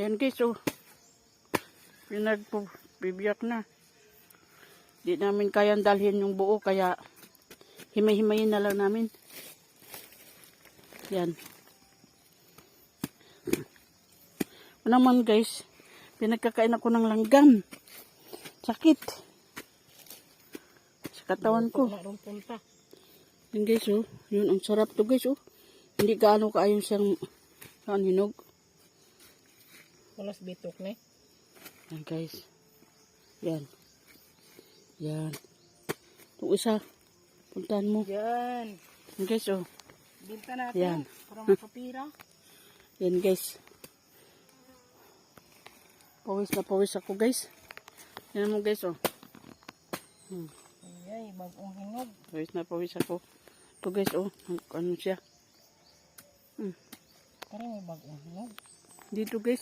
Ayan guys, oh. Pinagbibiyak na. Di namin kayang dalhin yung buo, kaya himay-himayin na lang namin. Yan. Naman guys, pinagkakain ako ng langgam. Sakit. Sa katawan ko. Yan guys, oh. Yun, ang sarap to guys, oh. Hindi gaano kaayon siyang hinog. Walas bitok ni. Yan guys. Yan. Yan. Itong isa. Puntahan mo. Yan. Yan guys, oh. Binta natin. Yan. Para makapira. Yan guys. Pawis na pawis ako guys. Yan mo guys, oh. Ay, bagong hinog. Pawis ako. Ito guys, oh. Ano siya. Parang may bagong hinog. Dito guys.